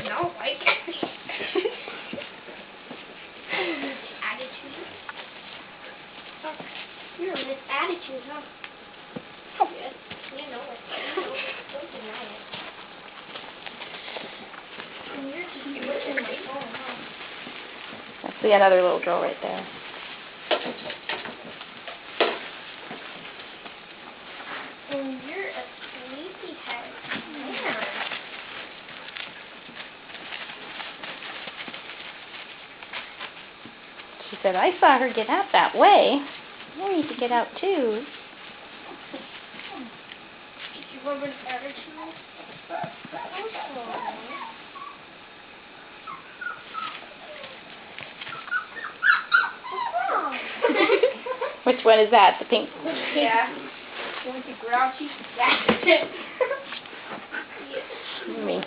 No, like attitude. Oh, you're a Miss Attitude, huh? Oh, yes. You know it. Don't deny it. And you're just looking at my phone, huh? That's the another little girl right there. And you're a sleepyhead. Man. She said, I saw her get out that way. I need to get out too. Did you remember the attitude? Which one is that? The pink? Yeah. You want the grouchy? That's it. Me.